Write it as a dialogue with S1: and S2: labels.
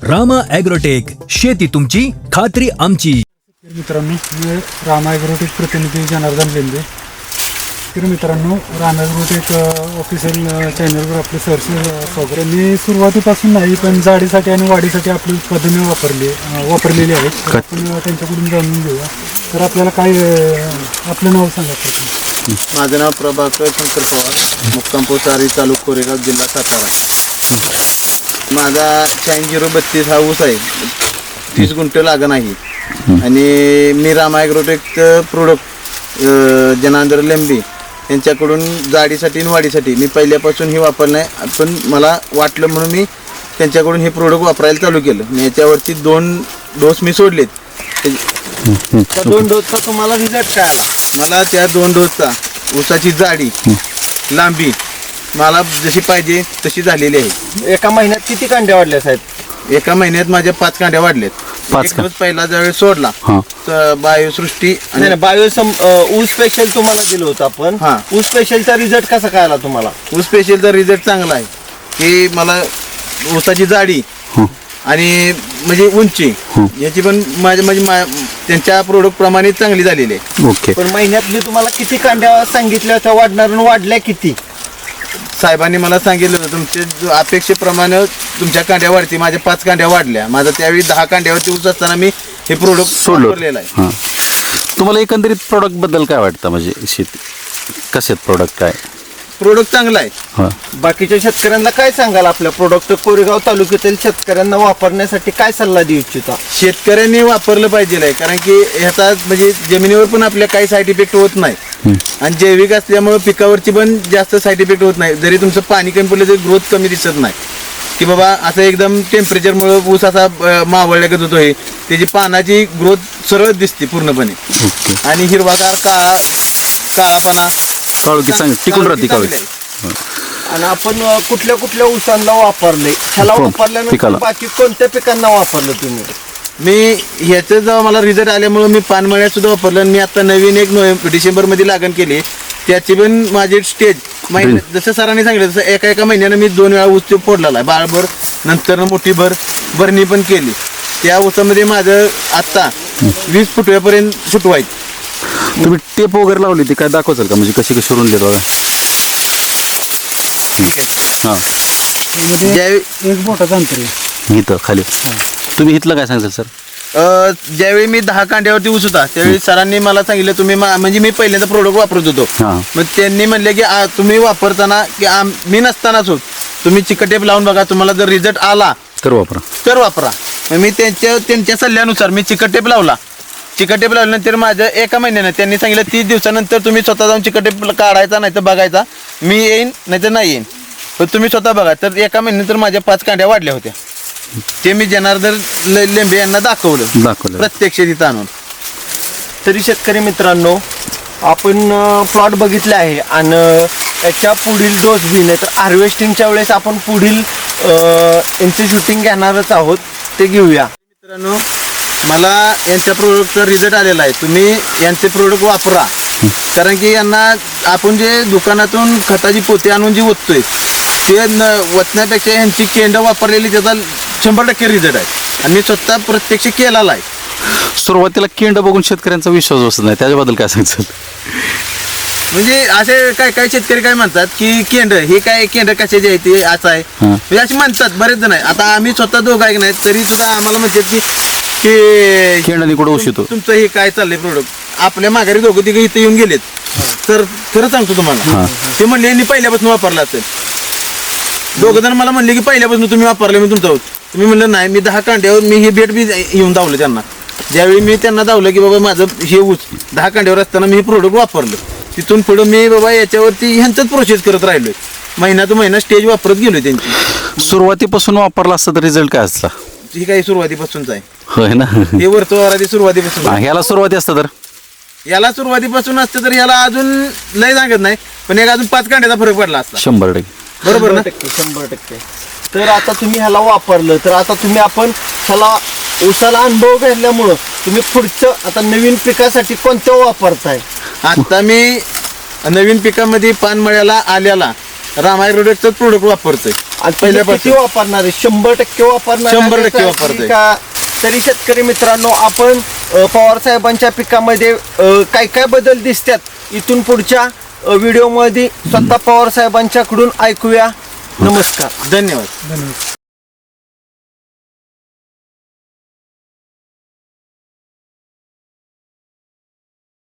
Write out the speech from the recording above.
S1: Rama agrotech, शेती तुमची खात्री आमची.
S2: मित्रांनो, मी रामा ॲग्रोटेक प्रतिनिधी जनार्दन लेंबे. तर मित्रांनो, रामा ॲग्रोटेक ऑफिशियल चॅनलवर आपले सहर्ष स्वागत. मी सुरुवातीपासून नाही, पण जाडीसाठी आणि वाढीसाठी आपली उत्पादने वापरलेली आहेत. आपण त्यांच्याकडून जाणून घेऊया. तर आपल्याला काय आपलं नाव सांगा प्रथम.
S3: माझं नाव प्रभाकर शंकर पवार, मुक्काम पोचारी, तालुका कोरेगाव, जिल्हा सातारा. माझा 8632 हा ऊस आहे. 30 गुंठ लागण आहे. आणि मी रामा ॲग्रोटेकचं प्रोडक्ट जनार्दन लेंबे यांच्याकडून जाडीसाठी आणि वाढीसाठी मी पहिल्यापासून हे वापरलं आहे. पण मला वाटलं म्हणून मी त्यांच्याकडून हे प्रोडक्ट वापरायला चालू केलं. मी याच्यावरती 2 डोस मी सोडलेत.
S4: त्या 2 डोसचा तुम्हाला रिझल्ट काय आला?
S3: मला त्या 2 डोसचा ऊसाची जाडी, लांबी मला जशी पाहिजे तशी झालेली आहे.
S4: एका महिन्यात किती कांड्या वाढल्या साहेब?
S3: एका महिन्यात माझ्या 5 कांड्या वाढल्यात.
S5: 5
S3: डोस पहिला ज्यावेळेस सोडला तर बायोसृष्टी
S4: आणि ऊस स्पेशल तुम्हाला दिलं होतं आपण.
S3: हा.
S4: ऊस स्पेशलचा रिझल्ट कसा काय आला तुम्हाला?
S3: ऊस स्पेशलचा रिझल्ट चांगला आहे की मला ऊसाची जाडी आणि म्हणजे उंची याची पण त्यांच्या प्रोडक्ट प्रमाणे चांगली झालेली आहे.
S5: ओके.
S4: पण महिन्यातली तुम्हाला किती कांड्या सांगितल्या होत्या वाढणार आणि वाढल्या किती?
S3: साहेबांनी मला सांगितलं होतं तुमच्या अपेक्षेप्रमाणे तुमच्या कांड्या वाढती. माझ्या 5 कांड्या वाढल्या. माझा त्यावेळी 10 कांड्यावरती ऊस असताना मी हे प्रोडक्ट सोडलेलं आहे.
S5: हां, तुम्हाला एकंदरीत प्रोडक्ट बद्दल काय वाटतं? म्हणजे शेती कसे प्रोडक्ट काय?
S3: प्रोडक्ट चांगला आहे.
S5: हां,
S4: बाकीच्या शेतकऱ्यांना काय सांगाल? आपल्या प्रोडक्ट कोरेगाव तालुक्यातील शेतकऱ्यांना वापरण्यासाठी काय सल्ला देऊ इच्छिता?
S3: शेतकऱ्यांनी वापरलं पाहिजे, कारण की ह्याचा म्हणजे जमिनीवर पण आपल्या काही साईड इफेक्ट होत नाही. आणि जैविक असल्यामुळे पिकावरची पण जास्त साईड इफेक्ट होत नाही. जरी तुमचं पाणी कमी पडलं तरी ग्रोथ कमी दिसत नाही की बाबा असं एकदम टेम्परेचरमुळे ऊस असा मावळल्यागत होतो. हे त्याची पानाची ग्रोथ सरळ दिसते पूर्णपणे. आणि हिरवागार काळापणा
S5: काळोखी टिकून राहते काळोखी.
S4: आणि आपण कुठल्या कुठल्या ऊसांना वापरले? ह्याला वापरल्यानंतर
S5: पिकाला.
S4: बाकी कोणत्या पिकांना वापरलं तुम्ही?
S3: मी ह्याचं जेव्हा मला रिझल्ट आल्यामुळे मी पानमळ्यात सुद्धा वापरलं. आणि मी आता नवीन एक डिसेंबरमध्ये लागण केली. त्याची पण माझी स्टेज जसं सरांनी सांगितलं तसं एका महिन्यानं मी 2 वेळा ऊस फोडलेला आहे. बाळभर, नंतर मोठी भरणी पण केली. त्या ऊसामध्ये माझं आत्ता 20 फुटव्यापर्यंत फुटवायचं.
S5: तुम्ही टेप वगैरे लावली ती काय दाखवाल का? म्हणजे कशी कशी रुंदी बघा. हां,
S3: ज्यावेळी
S2: एक बोटाचं अंतर आहे
S5: इथं खाली. तुम्ही इथलं काय सांगताल सर?
S3: ज्यावेळी मी 10 कांड्यावरती ऊस होता त्यावेळी सरांनी मला सांगितलं तुम्ही म्हणजे मी पहिल्यांदा प्रोडक्ट वापरत होतो.
S5: हां,
S3: मग त्यांनी म्हणले की तुम्ही वापरताना की मी नसतानाच होत तुम्ही चिकटेप लावून बघा, तुम्हाला जर रिझल्ट आला
S5: तर वापरा.
S3: तर वापरा. मग मी त्यांच्या सल्ल्यानुसार मी चिकटेप लावला. चिकटेप लावल्यानंतर माझं एका महिन्यानं त्यांनी सांगितलं 30 दिवसानंतर तुम्ही स्वतः जाऊन चिकटेप काढायचा, नाही तर बघायचा. मी येईन नाही तर नाही येईन, पण तुम्ही स्वतः बघा. तर एका महिन्यानंतर माझ्या 5 कांड्या वाढल्या होत्या. ते मी जनार्दन लेंबे यांना दाखवलं प्रत्यक्ष तिथं आणून.
S4: तरी शेतकरी मित्रांनो, आपण प्लॉट बघितले आहे आणि त्याच्या पुढील डोस बी नाही तर हार्वेस्टिंगच्या वेळेस आपण पुढील यांचे शूटिंग घेणारच आहोत, ते घेऊया.
S3: मित्रांनो, मला यांच्या प्रोडक्टचा रिझल्ट आलेला आहे. तुम्ही यांचे प्रोडक्ट वापरा, कारण की यांना आपण जे दुकानातून खताची पोती आणून जी ओततोय ते ओतण्यापेक्षा यांची केंड वापरलेली त्याचा 100% रिझल्ट आहे. आणि मी स्वतः प्रत्यक्ष केलेला आहे.
S5: सुरुवातीला केंड बघून शेतकऱ्यांचा विश्वास बसत नाही, त्याच्याबद्दल काय सांगतात?
S3: म्हणजे असे काय शेतकरी काय म्हणतात की केंड हे काय, केंड कशाचे आहे ते असं आहे म्हणजे असे म्हणतात बरेच जण आहे. आता आम्ही स्वतः दोघं ऐक नाही तरी सुद्धा आम्हाला म्हणतात की
S5: केंडाने कुठं उशितो
S3: तुमचं हे काय चाललंय प्रोडक्ट. आपल्या माघारी दोघं तिघं इथे येऊन गेलेत. तर खरं सांगतो तुम्हाला, ते म्हणले मी पहिल्यापासून वापरला असेल. दोघं जण मला म्हणले की पहिल्यापासून तुम्ही वापरले मी तुमचा. तुम्ही म्हणलं नाही, मी 10 कांड्यावर मी हे बेट बी येऊन धावलं त्यांना. ज्यावेळी मी त्यांना धावलं की बाबा माझं हे ऊस 10 कांड्यावर असताना मी हे प्रोडक्ट वापरलं, तिथून पुढं मी बाबा याच्यावरती ह्यांचंच प्रोसेस करत राहिलोय. महिना तो महिना स्टेज वापरत गेलोय त्यांची.
S5: सुरुवातीपासून वापरला असता तर रिझल्ट काय असता?
S3: ही काही सुरुवातीपासूनच आहे.
S5: होय ना.
S3: हे वरचं वारादी सुरुवातीपासून.
S5: ह्याला सुरुवाती असतं तर
S3: याला सुरुवातीपासून असतं तर याला अजून लय सांगत नाही, पण एक अजून 5 कांड्याचा फरक पडला असता.
S5: 100%.
S3: बरोबर ना?
S4: 100%. तर आता तुम्ही ह्याला वापरलं तर आता तुम्ही आपण ह्याला ऊसाला अनुभव घेतल्यामुळं तुम्ही पुढचं आता नवीन पिकासाठी कोणतं वापरताय?
S3: आता मी नवीन पिकामध्ये पानमळ्याला आल्याला रामा ॲग्रोटेकचं प्रोडक्ट वापरतोय.
S4: आणि तुम्ही
S3: पहिल्यापासून.
S4: किती वापरणार आहे? 100% वापरणार
S3: 100%
S4: आहे
S3: वापरतोय.
S4: का? तरी शेतकरी मित्रांनो, आपण पवार साहेबांच्या पिकामध्ये काय काय बदल दिसतात इथून पुढच्या व्हिडिओमध्ये स्वतः पवार साहेबांच्याकडून ऐकूया. नमस्कार.
S3: धन्यवाद.
S2: धन्यवाद.